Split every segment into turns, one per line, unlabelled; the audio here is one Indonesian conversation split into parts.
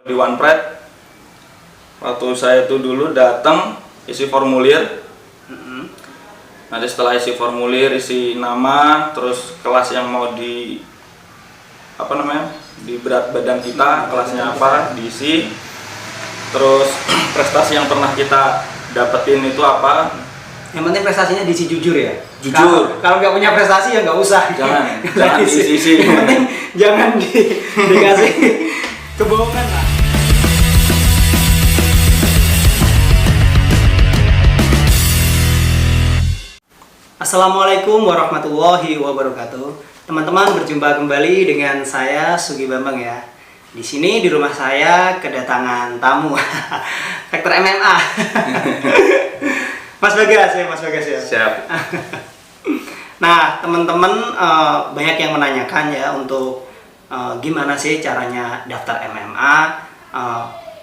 Di OnePride waktu saya itu dulu datang isi formulir. Nanti setelah isi formulir, isi nama, terus kelas yang mau di di berat badan kita, kelasnya apa, diisi. Terus prestasi yang pernah kita dapetin itu apa.
Yang penting prestasinya diisi jujur ya.
Jujur.
Kalau nggak punya prestasi ya nggak usah.
Jangan diisi.
Yang penting jangan dikasih kebohongan lah. Assalamualaikum warahmatullahi wabarakatuh. Teman-teman, berjumpa kembali dengan saya Sugi Bambang ya. Di sini di rumah saya kedatangan tamu Vektor MMA. Mas Bagas ya.
Siap.
Nah, teman-teman banyak yang menanyakan ya untuk gimana sih caranya daftar MMA,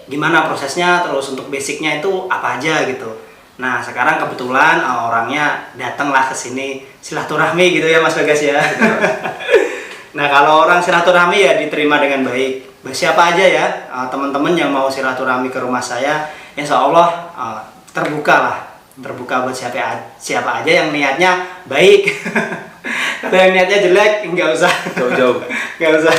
gimana prosesnya, terus untuk basicnya itu apa aja gitu. Nah, sekarang kebetulan orangnya datanglah ke sini silaturahmi gitu ya Mas Bagas ya. Nah, kalau orang silaturahmi ya diterima dengan baik. Siapa aja ya teman-teman yang mau silaturahmi ke rumah saya, insya Allah terbuka buat siapa aja yang niatnya baik. Kalau yang niatnya jelek nggak usah
Jauh-jauh.
nggak usah.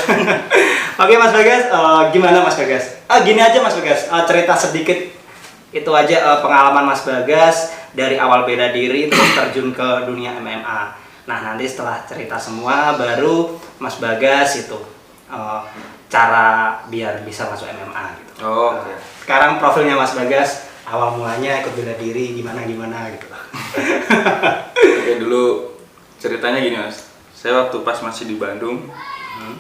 Oke Mas Bagas, gimana Mas Bagas? Gini aja Mas Bagas, cerita sedikit itu aja pengalaman Mas Bagas dari awal bela diri terus terjun ke dunia MMA. Nah, nanti setelah cerita semua baru Mas Bagas itu cara biar bisa masuk MMA gitu.
Oh, oke.
Sekarang profilnya Mas Bagas, awal mulanya ikut bela diri gimana gitu.
Oke, dulu ceritanya gini Mas. Saya waktu pas masih di Bandung,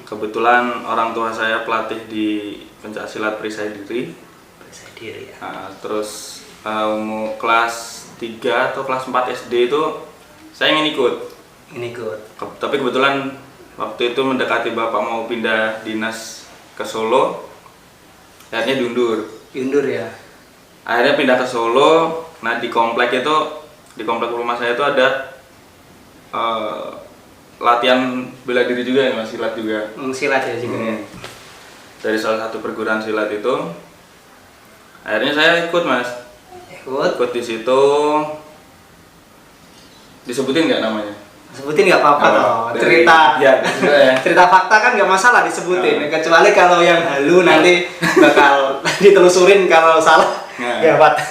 kebetulan orang tua saya pelatih di pencaksilat perisai diri.
Diri ya.
Nah, terus mau kelas 3 atau kelas 4 SD itu saya ingin ikut. Tapi kebetulan waktu itu mendekati bapak mau pindah dinas ke Solo, akhirnya diundur ya. Akhirnya pindah ke Solo. Nah, di komplek rumah saya itu ada latihan bela diri juga ya Mas, silat juga.
Silat ya juga ya.
Dari salah satu perguruan silat itu. Akhirnya saya ikut Mas. Ikut di situ. Disebutin nggak namanya?
Sebutin nggak apa-apa toh. Cerita.
Ya,
cerita fakta kan nggak masalah disebutin. Kecuali kalau yang halu nanti bakal ditelusurin kalau salah. Gawat.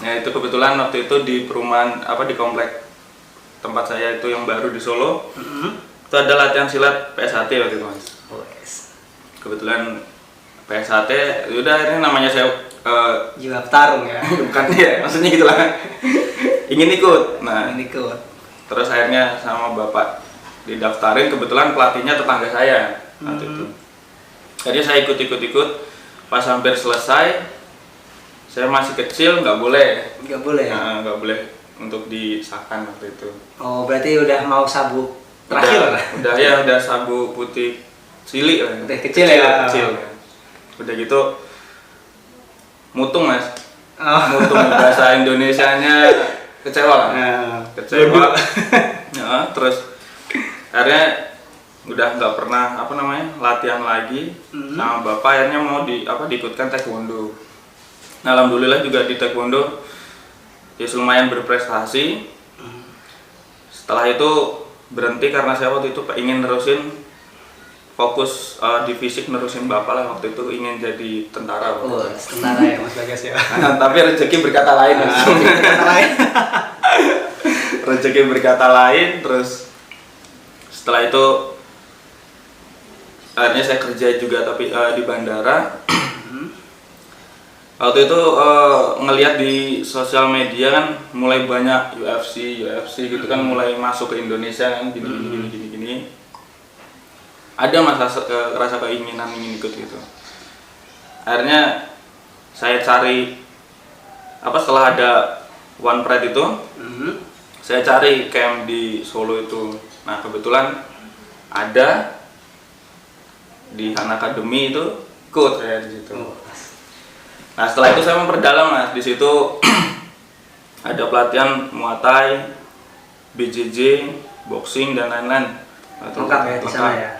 Ya, itu kebetulan waktu itu di perumahan di komplek tempat saya itu yang baru di Solo. Itu ada latihan silat PSHT waktu itu Mas. Kebetulan PSHT, udah akhirnya namanya saya
jiwa petarung ya.
Bukan ya, maksudnya gitulah. Ingin ikut. Nah, terus akhirnya sama bapak didaftarin, kebetulan pelatihnya tetangga saya waktu itu. Jadi saya ikut. Pas hampir selesai, saya masih kecil, nggak boleh. Nah, nggak boleh untuk disahkan waktu itu.
Oh, berarti udah mau sabuk terakhir?
Udah sabuk putih cilik lah.
Kecil ya.
Udah gitu mutung Mas. Mutung bahasa Indonesianya kecewa lah. Kecewa. Ya, terus akhirnya udah nggak pernah latihan lagi sama bapak, akhirnya mau diikutkan taekwondo. Nah, alhamdulillah juga di taekwondo ya lumayan berprestasi. Setelah itu berhenti karena saya waktu itu ingin nerusin fokus di fisik, nerusin bapak lah, waktu itu ingin jadi tentara.
Tentara ya Mas Bagas ya.
Tapi rezeki berkata lain. Rezeki berkata lain. Terus setelah itu akhirnya saya kerja juga tapi di bandara. Waktu itu ngelihat di sosial media kan mulai banyak UFC gitu kan, mulai masuk ke Indonesia kan, gini. Ada rasa keinginan ingin ikut gitu. Akhirnya saya cari setelah ada OnePride itu, saya cari camp di Solo itu. Nah, kebetulan ada di Han Academy itu, ikut saya di situ. Nah, setelah itu saya memperdalam Mas. Di situ ada pelatihan Muay Thai, BJJ, boxing dan lain-lain.
Lengkap ya di sana ya.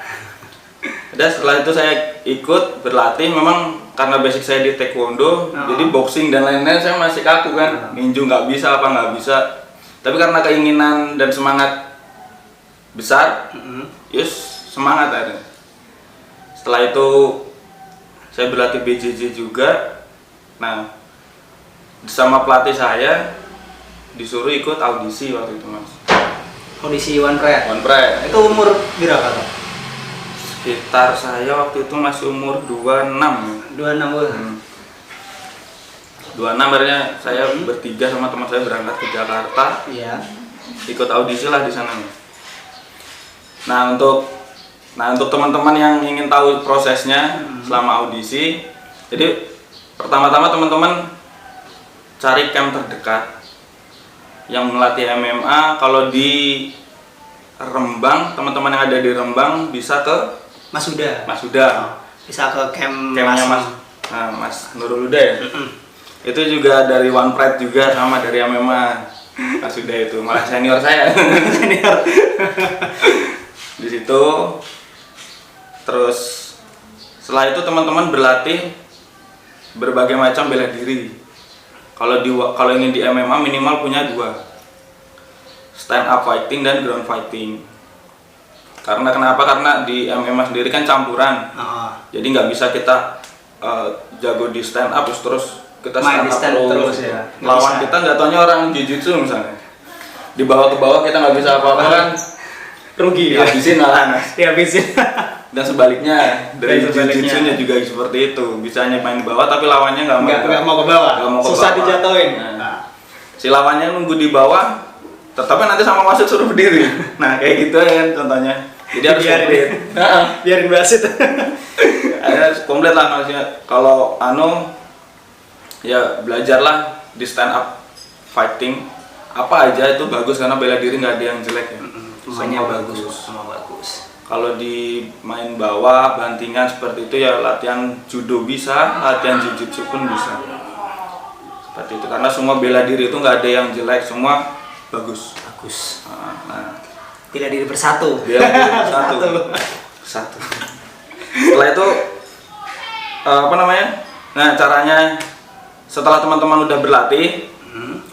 Setelah itu saya ikut berlatih, memang karena basic saya di taekwondo, jadi boxing dan lain-lain saya masih kaku kan, ninju nggak bisa apa nggak bisa. Tapi karena keinginan dan semangat besar, yes semangat ada. Setelah itu saya berlatih BJJ juga. Nah, sama pelatih saya disuruh ikut audisi waktu itu mas.
Audisi One Pride.
One Pride.
Itu umur berapa tuh?
Sekitar saya waktu itu masih umur 26.
26 bulan.
26 akhirnya saya bertiga sama teman saya berangkat ke Jakarta.
Iya.
Ikut audisi lah di sana. Nah untuk teman-teman yang ingin tahu prosesnya selama audisi, jadi pertama-tama teman-teman cari camp terdekat yang melatih MMA. Kalau di Rembang, teman-teman yang ada di Rembang bisa ke
Mas Huda. Bisa ke
campnya Mas Nurul Huda ya. Itu juga dari One Pride juga sama dari MMA. Mas Huda itu malah senior saya.
Senior.
Di situ terus setelah itu teman-teman berlatih berbagai macam bela diri. Kalau ingin di MMA minimal punya 2, stand up fighting dan ground fighting. Karena kenapa? Karena di MMA sendiri kan campuran. Jadi nggak bisa kita jago di stand up terus kita stand up terus ya. Lawan kita nggak taunya orang jiu-jitsu misalnya. Dibawa ke bawah kita nggak bisa apa-apa kan.
Rugi.
Habisin malahan.
Dihabisin.
Dan sebaliknya dari jiu-jitsunya juga seperti itu, bisa main bawah tapi lawannya nggak
mau ke bawah, susah dijatuhin.
Si lawannya nunggu di bawah, tetapi nanti sama wasit suruh berdiri. Nah kayak gitu ya kan contohnya. Jadi harus komplit.
Biarin wasit.
Harus komplit lah maksudnya. Kalau ya belajarlah di stand up fighting apa aja itu bagus karena bela diri nggak ada yang jelek ya.
Semuanya bagus.
Kalau di main bawah, bantingan seperti itu ya latihan judo bisa, latihan jiu-jitsu pun bisa. Seperti itu, karena semua bela diri itu nggak ada yang jelek, semua bagus. Nah,
Bela diri bersatu.
Bela diri bersatu. Satu. Setelah itu, Nah caranya setelah teman-teman udah berlatih,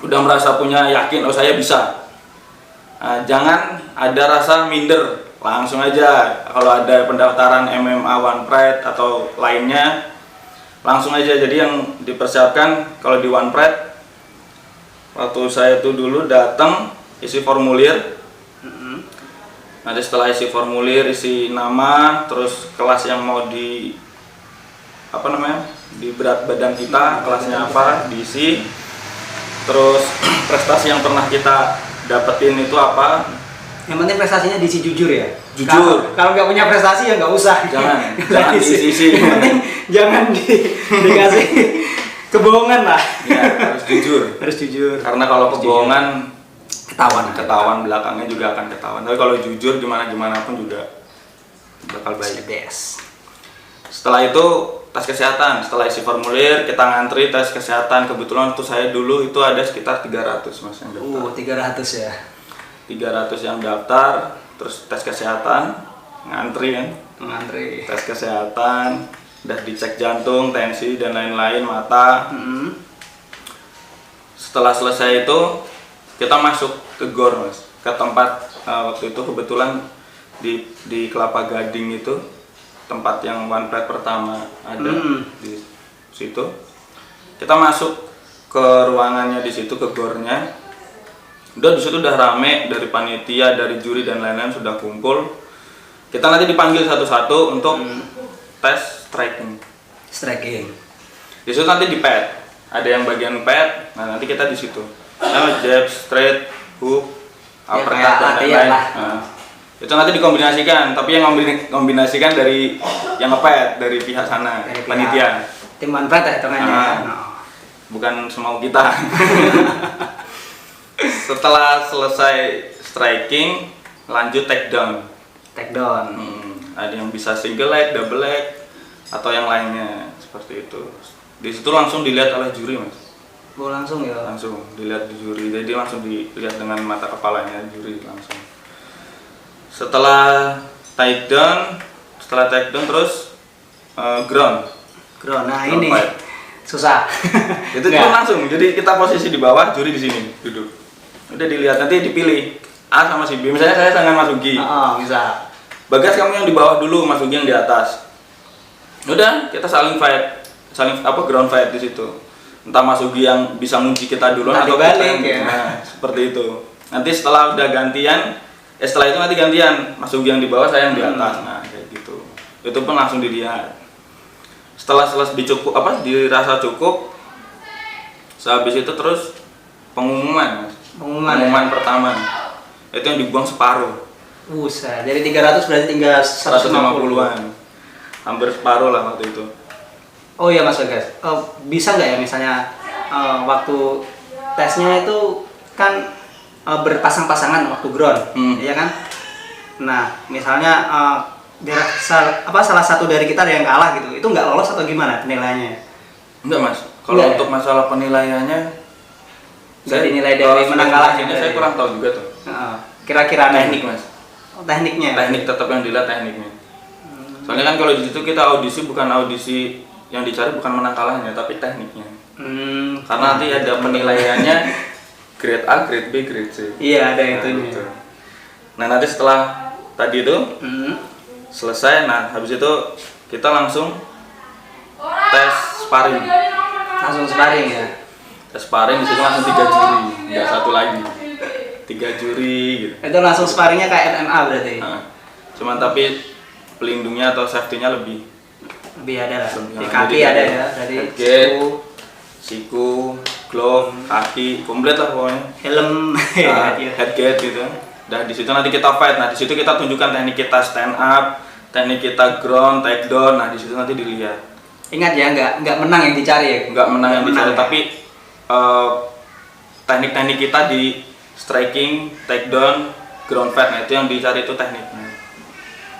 udah merasa punya yakin, oh saya bisa. Nah, jangan ada rasa minder. Langsung aja kalau ada pendaftaran MMA One Pride atau lainnya langsung aja. Jadi yang dipersiapkan kalau di One Pride waktu saya tuh dulu datang isi formulir. Nanti setelah isi formulir isi nama terus kelas yang mau di di berat badan kita kelasnya apa diisi, terus prestasi yang pernah kita dapetin itu apa.
Yang penting prestasinya diisi jujur ya.
Jujur.
Kalau nggak punya prestasi ya nggak usah.
Jangan diisi.
Yang penting jangan dikasih kebohongan lah.
Ya, harus jujur.
Harus jujur.
Karena kalau kebohongan
ketahuan
belakangnya juga akan ketahuan. Tapi kalau jujur gimana pun juga bakal baik. Setelah itu tes kesehatan. Setelah isi formulir kita ngantri tes kesehatan. Kebetulan untuk saya dulu itu ada sekitar 300 mas yang daftar.
300 ya.
300 yang daftar, terus tes kesehatan, ngantri kan? Tes kesehatan, udah dicek jantung, tensi dan lain-lain, mata. Setelah selesai itu kita masuk ke GOR mas, ke tempat waktu itu kebetulan di Kelapa Gading itu tempat yang One Pride pertama ada di situ. Kita masuk ke ruangannya di situ, ke GOR-nya. Udah di situ udah rame dari panitia, dari juri dan lain-lain sudah kumpul. Kita nanti dipanggil satu-satu untuk tes striking. Di situ nanti di pad. Ada yang bagian pad. Nah, nanti kita di situ. Jab, straight, hook, uppercut dan lain-lain. Nah, itu nanti dikombinasikan, tapi yang kombinasikan dari yang ngepad dari pihak sana, dari panitia.
Tim One Pride hitungannya.
Bukan semau kita. Setelah selesai striking, lanjut takedown. Ada yang bisa single leg, double leg, atau yang lainnya seperti itu. Di situ langsung dilihat oleh juri mas.
Langsung ya? Langsung
dilihat di juri, jadi langsung dilihat dengan mata kepalanya juri langsung. Setelah takedown terus ground
Ground. Nah,
Ground
ini
fight.
susah.
Itu
Nggak.
cuma langsung. Jadi kita posisi di bawah, juri di sini duduk. Udah dilihat, nanti dipilih A sama si B. Misalnya saya dengan Mas Ugi.
Bisa.
Bagas kamu yang di bawah dulu, Mas Ugi yang di atas. Udah, kita saling fight, ground fight di situ. Entah Mas Ugi yang bisa ngunci kita dulu
Nanti
atau kita
balik,
yang
ya.
nah, seperti itu. Nanti setelah udah gantian, setelah itu nanti gantian, Mas Ugi yang di bawah, saya yang di atas. Nah, kayak gitu. Itu pun langsung dilihat. Setelah dirasa cukup, sehabis itu terus pengumuman, Mas. Pengumuman pertama. Itu yang dibuang separuh.
Buset, jadi 300 berarti tinggal
150-an. Hampir separuh lah waktu itu.
Oh iya Mas Bagas, bisa nggak ya misalnya waktu tesnya itu kan berpasang-pasangan waktu ground, iya kan? Nah, misalnya salah satu dari kita ada yang kalah gitu, itu nggak lolos atau gimana penilaiannya?
Enggak Mas, kalau untuk masalah penilaiannya
nggak dinilai dari menang kalahnya.
Ini saya kurang tahu juga tuh.
Kira-kira
Teknik Mas.
Tekniknya.
Teknik tetap yang dilihat tekniknya. Soalnya kan kalau di situ kita audisi bukan audisi yang dicari bukan menang kalahnya tapi tekniknya. Karena nanti ada penilaiannya grade A, grade B, grade C.
Iya ada itunya.
Gitu. Nah nanti setelah tadi itu selesai, nah habis itu kita langsung tes sparring.
Langsung sparring ya.
Tes sparring di situ langsung 3 juri, nggak satu lagi. 3 juri gitu.
Itu langsung sparringnya kayak MMA berarti.
Nah, cuman tapi pelindungnya atau safety-nya lebih
ada lah. Di
Jadi
kaki ada ya, dari
siku, glove, kaki, komplit lah pokoknya.
helm,
Headgear gitu. Dan di situ nanti kita fight. Nah, di situ kita tunjukkan teknik kita stand up, teknik kita ground, takedown. Nah, di situ nanti dilihat.
Ingat ya, nggak menang yang dicari ya.
Nggak menang yang dicari,
ya?
tapi teknik-teknik kita di striking, takedown, ground fight. Nah, itu yang dicari itu tekniknya.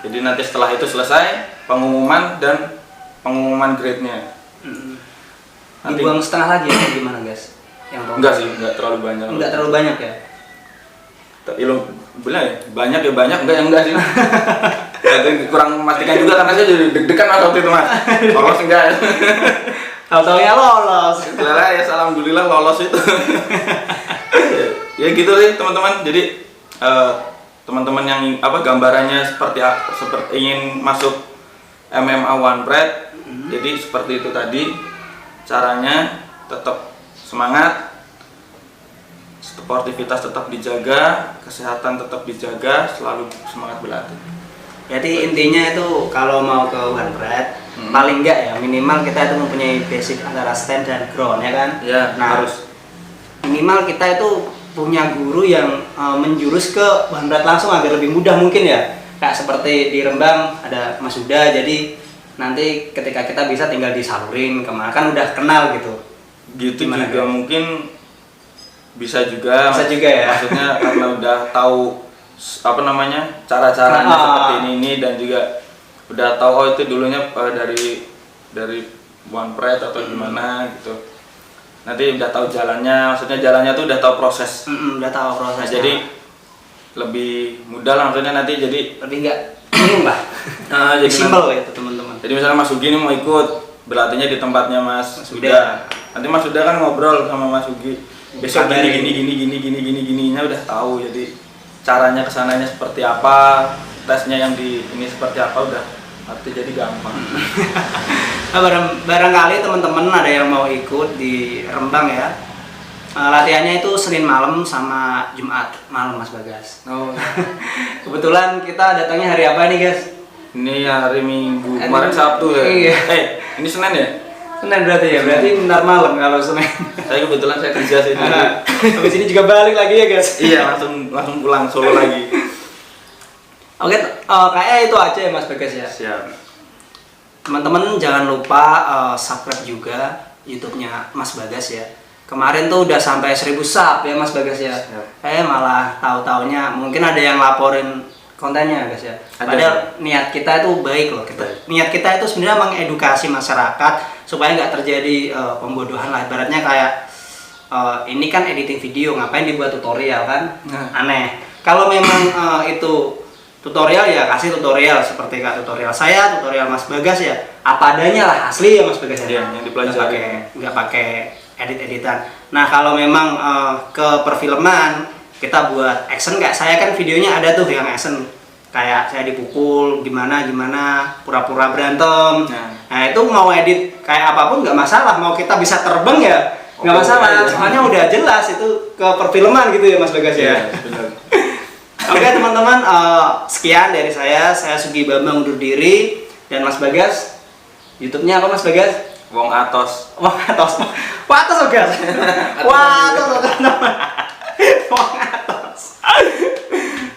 Jadi nanti setelah itu selesai pengumuman dan pengumuman grade-nya.
Dibuang setengah lagi atau gimana guys?
Enggak sih, enggak terlalu banyak.
Enggak terlalu banyak ya?
Tapi lo bener ya, banyak ya banyak, enggak sih. Jadi kurang memastikan juga karena saya jadi deg-degan waktu itu Mas. Lolos enggak ya?
Tahu-taunya lolos.
Alhamdulillah ya, alhamdulillah lolos itu. Ya gitu sih teman-teman. Jadi teman-teman yang gambarannya seperti ingin masuk MMA One Pride, jadi seperti itu tadi caranya. Tetap semangat, sportivitas tetap dijaga, kesehatan tetap dijaga, selalu semangat berlatih.
Jadi intinya itu kalau mau ke One Pride, paling enggak ya minimal kita itu mempunyai basic antara stand dan ground ya kan?
Ya,
nah,
harus.
Minimal kita itu punya guru yang menjurus ke One Pride langsung agar lebih mudah mungkin ya. Kayak seperti di Rembang ada Mas Huda, jadi nanti ketika kita bisa tinggal disalurin kemana kan udah kenal gitu.
Gitu
Gimana
juga
ya?
Mungkin bisa juga
ya.
Maksudnya karena udah tahu cara-caranya seperti ini dan juga udah tahu itu dulunya dari One Pride atau gimana gitu. Nanti udah tahu jalannya, maksudnya jalannya tuh udah tahu proses.
Udah tahu proses.
Nah, jadi lebih mudah lah, maksudnya nanti jadi
lebih enggak bingung lah.
jadi
simpel gitu teman-teman.
Jadi misalnya Mas Ugi ini mau ikut berlatihnya di tempatnya Mas Huda. Nanti Mas Huda kan ngobrol sama Mas Ugi. Besok gini-gininya udah tahu. Jadi caranya kesananya seperti apa, tesnya yang ini seperti apa udah arti, jadi gampang.
Nah, barangkali teman-teman ada yang mau ikut di Rembang ya. Latihannya itu Senin malam sama Jumat malam Mas Bagas.
Oh.
Kebetulan kita datangnya hari apa nih guys?
Ini hari Minggu, kemarin Sabtu ya.
Iya.
Ini Senin ya?
Senin berarti ya, berarti bentar malam kalau Senin.
Saya kebetulan saya kerja sih.
Habis ini juga balik lagi ya guys.
Iya, langsung pulang Solo lagi.
Oke, kayaknya itu aja ya Mas Bagas ya.
Siap.
Teman-teman jangan lupa subscribe juga YouTube-nya Mas Bagas ya. Kemarin tuh udah sampai 1000 sub ya Mas Bagas ya. Malah tahu-taunya mungkin ada yang laporin kontennya guys ya. Padahal niat kita itu baik loh. Niat kita itu sebenarnya mengedukasi masyarakat supaya nggak terjadi pembodohan lah. Ibaratnya kayak ini kan editing video, ngapain dibuat tutorial kan? Aneh. Kalau memang itu tutorial ya kasih tutorial seperti kayak tutorial saya, tutorial Mas Bagas ya. apa adanya lah, asli ya Mas Bagas ya.
Iya, yang dipelajari.
Nggak pakai edit-editan. Nah kalau memang ke perfilman kita buat action, kayak saya kan videonya ada tuh yang action, kayak saya dipukul gimana pura-pura berantem. Nah itu mau edit kayak apapun nggak masalah, mau kita bisa terbang ya nggak masalah, soalnya udah jelas itu ke perfilman gitu ya Mas Bagas ya.
Benar.
Oke teman-teman, sekian dari saya Sugi Bambang undur diri, dan Mas Bagas YouTube-nya apa Mas Bagas?
Wong Atos.
Wong Atos. Wong Atos Bagas. Wah, Wong Atos.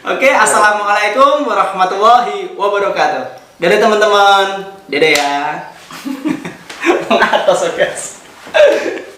Oke, assalamualaikum warahmatullahi wabarakatuh. Dadah teman-teman. Dadah ya. Wong Atos Bagas.